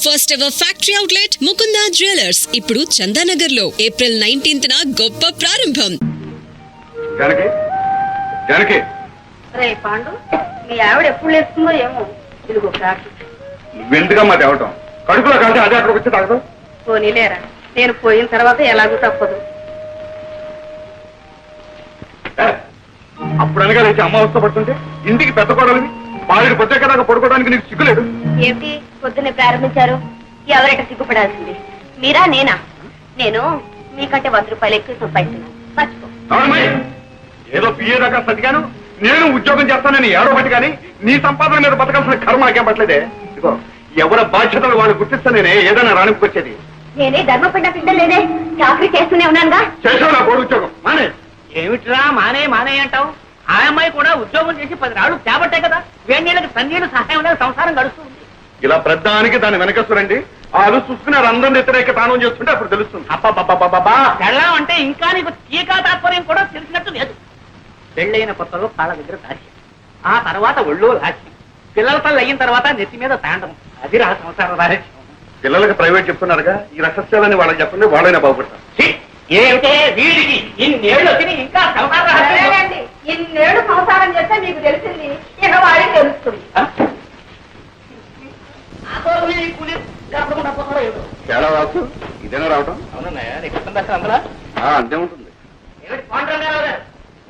First ever factory outlet Mukunda jewellers ఇప్పుడు చందానగర్ లో April 19న గొప్ప ప్రారంభం. జానకి రే పాండు, మీ ఆవిడ ఎప్పుడు లేస్తుందో ఏమో. ఇదిగో కాకి. నువ్వెందుగా మా తేవటం? కడుపులో కలిసి అదే అక్కడికి వచ్చి తాగదు. పోనీలేరా, నేను పోయిన తర్వాత ఎలాగూ తప్పదు. అప్పుడు అనగా లేచి అమ్మ అవస్థ పడుతుంటే ఇంటికి పెద్ద కోడలివి బాలుడి పొద్దు కదా పడుకోవడానికి నీకు సిగ్గులేదు. ఏమిటి పొద్దున్నే ప్రారంభించారు? ఎవరైనా సిగ్గుపడాల్సింది మీరా నేనా? నేను మీకంటే 100 రూపాయలు ఎక్కువ సంపాదిస్తున్నాను, మర్చిపో. ఏదో పిఏ దాకా సతిగాను, నేను ఉద్యోగం చేస్తానని ఏడో బట్టి కానీ నీ సంపాదన మీద బతకాల్సిన కర్మ నాకేం పట్టలేదే. ఇదిగో ఎవరి బాధ్యతలు వాళ్ళు గుర్తిస్తానే ఏదైనా రానికొచ్చేది. నేనే ధర్మపిండ పిండలేదే, చాకరీ చేస్తూనే ఉన్నానుగా. చేసావు నా కోడి ఉద్యోగం మానే. ఏమిట్రా మానే మానే అంటావు? ఆ అమ్మాయి కూడా ఉద్యోగం చేసి 10 రాళ్ళు తేబట్టే కదా వేణీళ్ళకి సన్నీళ్ళు సహాయం అనేది సంసారం గడుస్తుంది. ఇలా ప్రధానికి దాన్ని వెనకస్తురండి వాళ్ళు చూసుకునే అందరం వ్యతిరేక తానం చేస్తుంటే అప్పుడు తెలుస్తుంది. అబ్బా పెళ్ళం అంటే ఇంకా నీకు టీకా తాత్పర్యం కూడా తెలిసినట్టు లేదు. పెళ్ళైన కొత్తలో కాళ్ళ దగ్గర దాచి, ఆ తర్వాత ఒళ్ళో లాచి, పిల్లల తల్లి అయిన తర్వాత నెత్తి మీద తాండం. అది రా సంసార రాజ్యం. పిల్లలకి ప్రైవేట్ చెప్తున్నారుగా, ఈ రహస్యాలని వాళ్ళకి చెప్పండి, వాళ్ళైనా బాగుపడతారు. ఏమిటే వీడికి ఇన్నేళ్ళు వచ్చి ఇంకా సంసార రహస్యం? ఇన్నేళ్ళు సంసారం చేస్తే మీకు తెలిసింది, ఇక వాడికి తెలుస్తుంది. చాలా రావచ్చు ఇదేనా రావటం? అవునన్నయ్య, నీకు వస్తుందా అందులో? అంతే ఉంటుంది. ఏమిటి పాండురంగారావు గారు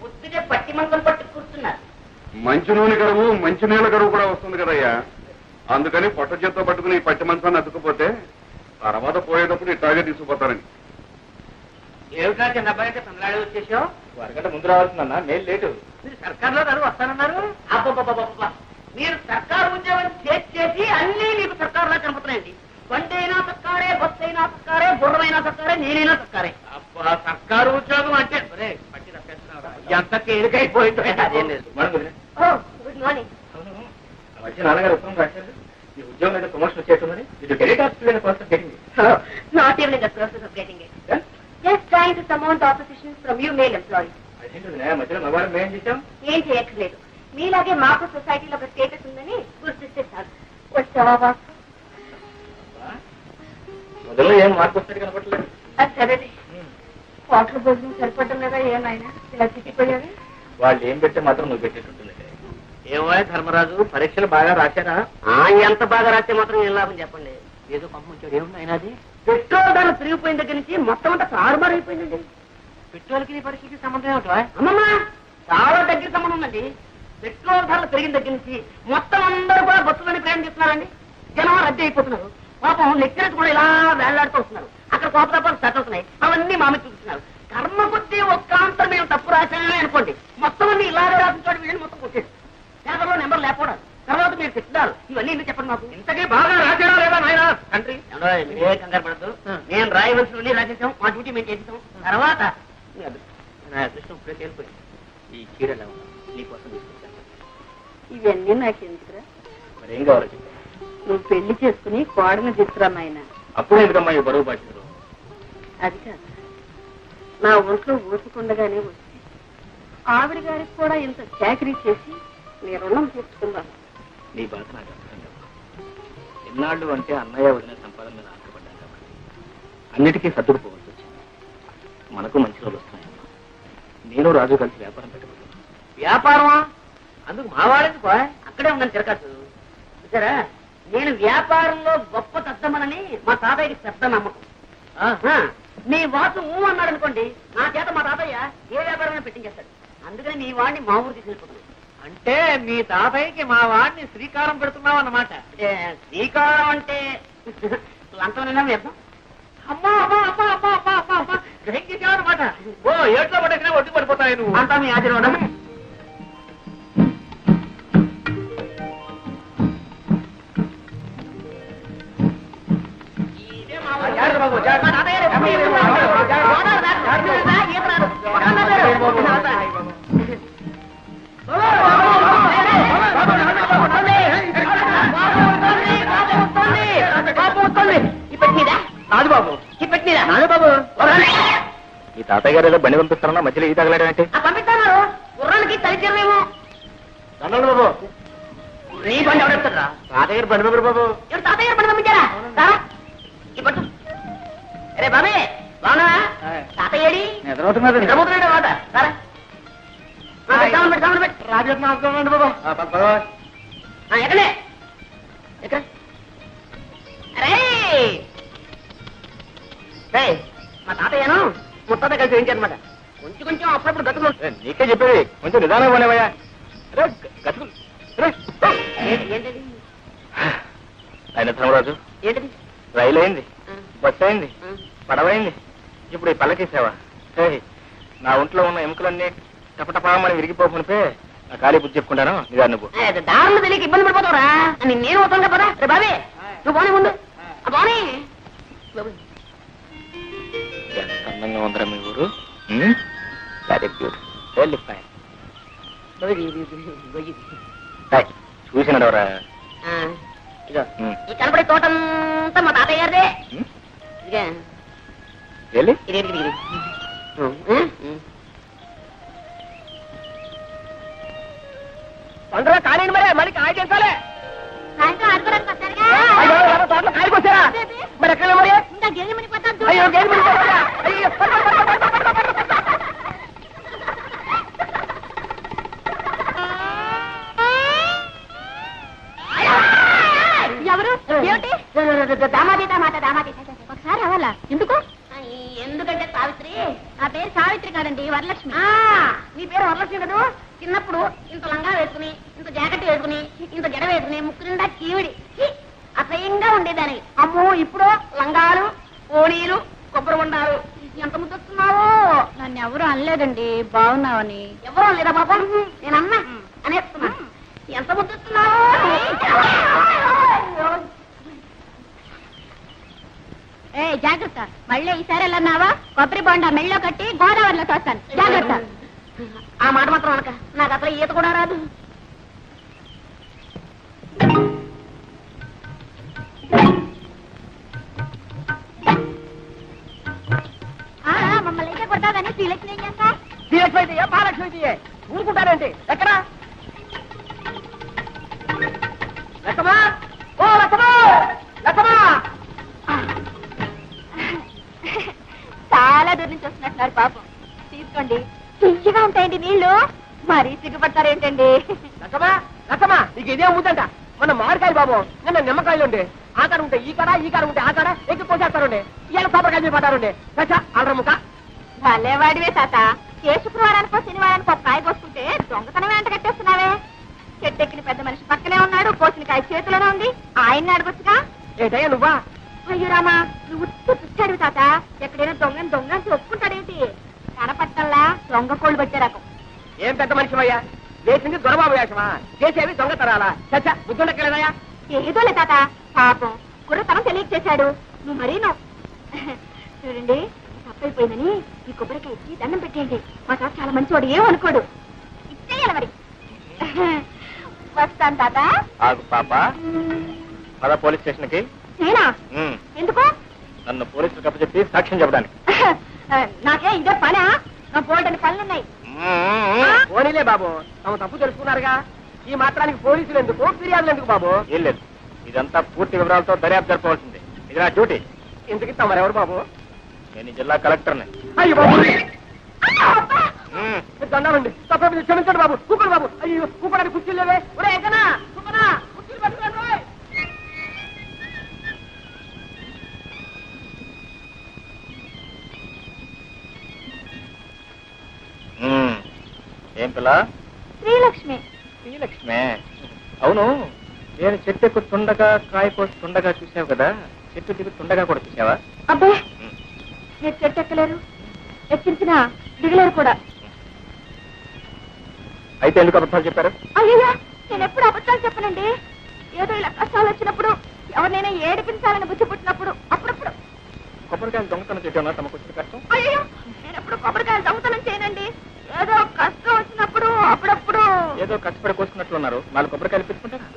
పొద్దునే పట్టి మంచం పట్టి కూర్చున్నారు? మంచి నూనె కరువు మంచి నీళ్ళ కరువు కూడా వస్తుంది కదయ్యా, అందుకని పొట్ట చేత్తో పట్టుకుని ఈ పట్టి మంచాన్ని అతుక్కుపోతే తర్వాత పోయేటప్పుడు ఇట్లాగే తీసుకుపోతారని. ఏమిటా చిన్న అబ్బాయి అంటే తొందరగా వచ్చేసావు? వరగంట ముందు రావాల్సిందన్నా, నేను లేటు. మీరు సర్కార్లో గారు వస్తానన్నారు. అబ్బబ్బబ్బబ్బా, మీరు సర్కారు ఉద్యోగం చేసి అన్ని మీకు సర్కారులా కనపడుతున్నాయండి. బండి అయినా సర్కారే, బస్సు అయినా సర్కారే, గుర్రమైనా సర్కారే, నేనైనా సర్కారే. అబ్బా సర్కారు ఉద్యోగం అంటే పట్టి తప్పేస్తున్నారా? ఎంత తేలికైపోయిందో. అదేం లేదు. Good morning. మధ్య నాన్నగారు ఉత్తరం రాశారు, ఈ ఉద్యోగం అయితే ప్రమోషన్ వచ్చేస్తుందని. ఇది డెలిట్ ఆఫీస్ కోసం getting. Not even in the process of getting it. Just trying to surmount opposition from you male employees. అదేంటి మధ్యలో మగవాళ్ళం మేం చేశాం? ఏం చేయక్కర్లేదు, మీలాగే మాకు సొసైటీలో ఒక స్టేటస్ ఉందని గుర్తిస్తే చాలు. వచ్చావా బాసు? మొదల్లో ఏం మార్పు వస్తాడు కనపడలేదు. అది సరేది, హోటల్ భోజనం సరిపడడం లేదా ఏమైనా ఇలా చిక్కిపోయావి? వాళ్ళు ఏం పెడితే మాత్రం నువ్వు పెట్టేటట్టుంది. ఏమో ధర్మరాజు, పరీక్షలు బాగా రాశారా? ఎంత బాగా రాస్తే మాత్రం ఏం లాభం చెప్పండి. ఏదో పంపించాడు. ఏముంది అయినది? పెట్రోల్ ధర తిరిగిపోయిన దగ్గర నుంచి మొత్తం అంతా తారుమారు అయిపోయిందండి. పెట్రోల్కి నీ పరీక్షకి సంబంధం ఏమిటో? అమ్మమ్మ, చాలా దగ్గర సంబంధం ఉందండి. పెట్రోల్ ధరలు పెరిగిన దగ్గర నుంచి మొత్తం అందరూ కూడా బస్సులోని ప్రయాణం చేస్తున్నారండి. జనం రద్దీ అయిపోతున్నారు. పాపం లెక్చరర్స్ కూడా ఇలా వేళ్లాడుతూ వస్తున్నారు. అక్కడ కోపతాపాలు సెట్ అవుతున్నాయి. అవన్నీ మామి చూపిస్తున్నారు. కర్మ కొద్దీ ఒక్కాంతం మేము తప్పు రాశామే అనుకోండి, మొత్తం అన్ని ఇలాగే రాసించాడు. వీళ్ళు మొత్తం కొట్టేది పేపర్లో నెంబర్ లేకపోవడం, తర్వాత మీరు తిట్టారు. ఇవన్నీ ఎందుకు చెప్పండి మాకు? ఇంతకీ బాగా రాశాడా లేదా నాయన తండ్రి? ఏ కంగారు పడద్దు, నేను రాయవలసినవన్నీ రాసేసాం, మా డ్యూటీ మేము చేసేసాం. తర్వాత నా అదృష్టం ఇప్పుడే తేలిపోయింది. ఈ చీరలు నీకోసం తీసుకొచ్చాను. ఇవన్నీ నాకు ఎందుకురా? మరి ఏం కావాలో చెప్పాను. నువ్వు పెళ్లి చేసుకుని కోడని తీసుకురా నాయన. అప్పుడు ఎందుకమ్మా ఈ బరువు బాధ్యతలు? అది కాదు, నా ఒంట్లో ఓసుకుండగానే వచ్చి ఆవిడ గారికి కూడా ఇంత చాకరీ చేసి నీ రుణం తీర్చుకుందాం. నీ బాధ నాకు అర్థం కాదు. ఎన్నాళ్ళు అంటే అన్నయ్య వదిన సంపాదన మీద ఆశపడ్డాను కాబట్టి అన్నిటికీ సర్దుడు పోవాల్సి వచ్చింది. మనకు మంచి రోజులు వస్తున్నాయమ్మా. నేను రాజు కలిసి వ్యాపారం పెట్టబోతున్నాను. వ్యాపారమా? అందుకు మా వాడేందుకు? అక్కడే ఉందని తిరగచ్చు. చూసారా, నేను వ్యాపారంలో గొప్ప తద్దమనని మా తాతయ్యకి పెద్ద నమ్మకం. నీ వాసు అన్నాడు అనుకోండి, నా చేత మా తాతయ్య ఏ వ్యాపారమైనా పెట్టించేస్తాడు. అందుకని నీ వాడిని మా ఊరు తీసుకెళ్ళిపోతున్నాను. అంటే మీ తాతయ్యకి మా వాడిని శ్రీకారం పెడుతున్నావు అన్నమాట. శ్రీకారం అంటే లంచమైనా వ్యర్థం. అమ్మా అమ్మా అమ్మా అమ్మా అమ్మా అమ్మా అమ్మా గ్రహించావన్నమాట. ఓ ఏట్లో పడకినా ఒడ్డు పడిపోతాయి నువ్వు. అంతా మీ ఆశీర్వాదం. రాజుబాబు రాజుబాబు, ఈ తాతయ్య గారు ఏదో బండి పంపిస్తారన్నా మధ్యలో ఈ తగలాడంటే? పంపిస్తాను. గుర్రానికి తలిచేమో. బాబు, నీ బండి ఎవరెత్తారా? తాతయ్య గారు బండి పంపారు బాబు. ఎవరు తాతయ్య గారు బండి పంపించారా? రా. ఈ పట్టు. అరే బాబే బాగున్నా? తాతయ్య ఏడి? నిద్రపోతున్నాడు మాట. రారా. రాజేంద్ర బాబు. ఎక్కడే ఎక్కడ? అరే మా తాతయ్యను ముత్తాత కలిసి వేయించారనమాట. కొంచెం కొంచెం అప్పుడప్పుడు గతులు. నీకే చెప్పేది కొంచెం నిదానం పోనేవయ్యా. ఏంటది ఆయన ధర్మరాజు, ఏంటది? రైలు అయింది, బస్సు అయింది, పడవైంది, ఇప్పుడు ఈ పల్లకేసావా? నా ఒంట్లో ఉన్న ఎముకలన్నీ టపటపామని విరిగిపోకునిపే నా ఖాళీ బుద్ధి చెప్పుకుంటాను. నిదాన్ని నువ్వు దారులు తెలియక ఇబ్బంది పడిపోతావురా. నేను అవుతాను కదా. రే బాబే నువ్వు బానే ఉండు. బానే ఎంత అందంగా ఉందరా మీ ఊరు. Very beautiful, very fine. చూసినాడవరా? ఇదో ఈ కనపడే తోటంతా మా తాతయ్య గారిదే. ఇదిగా వెళ్ళి ఇది ఇది ఇది పండుగ కాలేండి మరి. మళ్ళీ కాయ చేసాలే. తోటలో కాయకు వచ్చారా? మరి ఎక్కడ మరి? అయ్యో గేలి మణిపోతారా? అయ్యో ఎవరు? ఏమిటి? దామాది దామాది ఒకసారి అవ్వాలా? ఎందుకు? ఎందుకంటే సావిత్రి నా పేరు సావిత్రి కాదండి, వరలక్ష్మి. నీ పేరు వరలక్ష్మి కదా. చిన్నప్పుడు ఇంత లంగా వేసుకుని, ఇంత జాకెట్ వేసుకుని, ఇంత జడ వేసుకుని, ముక్కు నిండా చీవిడి అసహ్యంగా ఉండేదాన్ని. అమ్మో ఇప్పుడు లంగాలు, ఓణీలు, కొబ్బరి ఉండాలు. ఎంత ముద్దొస్తున్నావో. నన్ను ఎవరు అనలేదండి, బాగున్నావని. ఎవరో లేదా పాప? నేనన్నా అనేస్తున్నా. ఎంత ముద్దొస్తున్నావో. ఏ జాగ్రత్త, మళ్ళీ ఈసారి వెళ్ళన్నావా కొబ్బరి బొండా మెళ్ళో కట్టి గోదావరిలో తోస్తాను. జాగ్రత్త. ఆ మాట మాత్రం అనక. నాకు అసలు ఈత కూడా రాదు. మమ్మల్ని అయితే కొట్టాదని శ్రీలక్ష్మి ఏం చేస్తా? శ్రీలక్ష్మి అయితే మహాలక్ష్మి అయితే ఊరుకుంటారండి. ఎక్కడా లక్కమా? ఓ లక్కమా, లక్కమా. చాలా దూరం నుంచి వస్తున్నట్టున్నారు పాపం. తీసుకోండి, తీయగా ఉంటాయండి నీళ్లు. మరీ సిగ్గుపడతారేంటండి? లక్కమా, లక్కమా, నీకు ఇదే అమ్ముతుంట. మన మామిడికాయలు బాబు, నిన్న నిమ్మకాయలు ఉండే. ఆ కాడ ఉంటే ఈ కాడ, ఈ కాడ ఉంటే ఆ కాడ ఎక్కి పోసేస్తారండి. ఇవాళ కొబ్బరికాయలు పడ్డారండి. కచ్చా ఆడరముక. భలేవాడివే తాత. ఏ శుక్రవారానికో శనివారానికో కాయ కోసుకుంటే దొంగతనం వెంట కట్టేస్తున్నావే. చెట్టెక్కిన పెద్ద మనిషి పక్కనే ఉన్నాడు, కోసిన కాయ చేతిలోనే ఉంది. ఆయన్ని అడగొచ్చుగా. ఏంటయ్యా నువ్వా? అయ్యో రామా, నువ్వు పిచ్చాడు తాత. ఎక్కడైనా దొంగని దొంగని ఒప్పుకుంటాడేంటి? కనపట్టల్లా దొంగ కోళ్ళు పట్టే రకం. ఏం పెద్ద మనిషి? వేసింది దొరబాబు వేషమా? చేసేవి దొంగతనాలా? చచ్చా బుద్ధుండకెళ్ళదయా? ఏదోలే తాత, పాపం కుర్రతనం తెలియక చేశాడు. నువ్వు మరీను. చూడండి, తప్పైపోయిందని ఈ కొబ్బరికాయ ఇచ్చి దండం పెట్టేయండి. మా తాత చాలా మంచివాడు, ఏమనుకోడు. ఇచ్చేయాలి మరి. వస్తాను తాత. ఆగు పాప, పద పోలీస్ స్టేషన్ కి. నేనా? ఎందుకు? నన్ను పోలీసులు కప్పచెప్పి సాక్ష్యం చెప్పడానికి. నాకే ఇదే పనా? నా బోల్డని పనులున్నాయి. పోనీలే బాబు, తమ తప్పు తెలుసుకున్నారుగా. ఈ మాత్రానికి పోలీసులు ఎందుకు, ఫిర్యాదులు ఎందుకు బాబు? ఏం లేదు, ఇదంతా పూర్తి వివరాలతో దర్యాప్తు జరపవలసింది. ఇది నా డ్యూటీ. ఎందుకు తమరెవరు బాబు? నేను ఈ జిల్లా కలెక్టర్ని. అయ్యో బాబు, దండాలండి. తప్ప క్షమించండి బాబు. కూపడు బాబు. అయ్యో కూపడానికి కుర్చీలు లేవే. ఒరే ఎక్కనా కూపనా, కుర్చీలు పట్టుకోండి. ఏం పిల్ల? శ్రీలక్ష్మి. శ్రీలక్ష్మే. అవును, నేను చెట్టు ఎక్కుతుండగా కాయ కోస్తుండగా చూసావు కదా, చెట్టు దిగుతుండగా కూడా చూసావా? అబ్బే, మీరు చెట్టు ఎక్కలేరు, ఎక్కించిన దిగలేరు కూడా. అయితే ఎందుకు అబద్ధాలు చెప్పారు? అయ్యో, నేను ఎప్పుడు అబద్ధాలు చెప్పనండి. ఏదో ఇలా కష్టాలు వచ్చినప్పుడు, ఎవరినైనా ఏడిపించాలని బుద్ధి పుట్టినప్పుడు అప్పుడప్పుడు. కొబ్బరికాయలు దొంగతనం చేయడం తమకు వచ్చిన కష్టం? అయ్యో, నేను ఎప్పుడు కొబ్బరికాయలు దొంగతనం చేయనండి. ఏదో కష్టం వచ్చినప్పుడు అప్పుడప్పుడు. ఏదో కష్టపడి కోసుకున్నట్లున్నారు. 4 కొబ్బరికాయలు ఇప్పించుకుంటారా?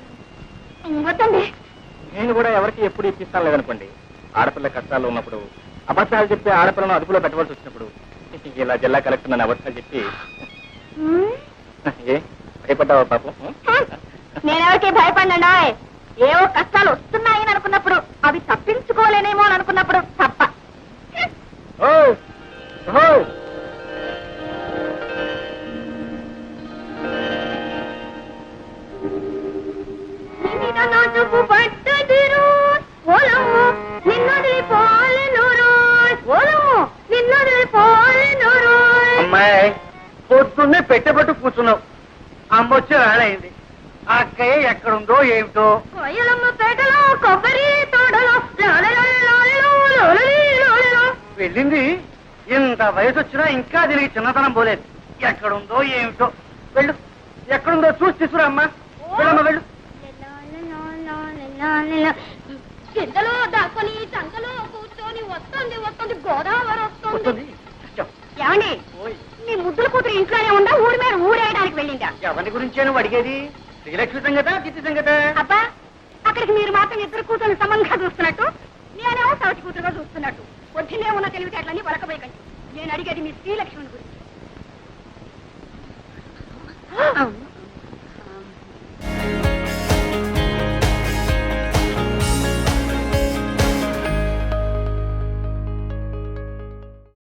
వద్దండి. నేను కూడా ఎవరికి ఎప్పుడు ఇప్పిస్తాను లేదనుకోండి. ఆడపిల్ల కష్టాలు ఉన్నప్పుడు, అబద్ధాలు చెప్పి ఆడపిల్లను అదుపులో పెట్టవలసి వచ్చినప్పుడు ఇలా జిల్లా కలెక్టర్ నన్ను అబద్ధాలు చెప్పి ఏ భయపడ్డావా పాపం? నేనెవరికి భయపడినా. ఏవో కష్టాలు వస్తున్నాయని అనుకున్నప్పుడు అవి తప్పించుకోలేనేమో అని అనుకున్నప్పుడు తప్ప. అమ్మాయి పొద్దున్నే పెట్టబట్టు కూర్చున్నావు. అమ్మొచ్చి రాళైంది. ఆ అక్కయ్య ఎక్కడుందో ఏమిటో. పేటలో కొబ్బరి తోటలో వెళ్ళింది. ఇంత వయసు వచ్చినా ఇంకా దీనికి చిన్నతనం పోలేదు. ఎక్కడుందో ఏమిటో. వెళ్ళు, ఎక్కడుందో చూసి తీసుకురా అమ్మా. వెళ్ళమ్మా వెళ్ళు. కిందలో దాక్కుని చంకలో కూర్చొని వస్తుంది వస్తుంది గోదావరి వస్తుంది. ఏమండి, మీ ముద్దుల కూతురు ఇంట్లోనే ఉందా ఊరి మీద ఊరేయడానికి వెళ్ళిందా? ఎవరి గురించే నువ్వు అడిగేది? శ్రీలక్ష్మి సంగత, చిత్తి సంగత? అబ్బా, అక్కడికి మీరు మాత్రం ఇద్దరు కూతురు సమంగా చూస్తున్నట్టు, నేనేమో సవతి కూతురుగా చూస్తున్నట్టు. పొద్దున్నే ఉన్న తెలివితేటలన్నీ వలకబోయకండి. నేను అడిగేది మీ శ్రీలక్ష్మి గురించి.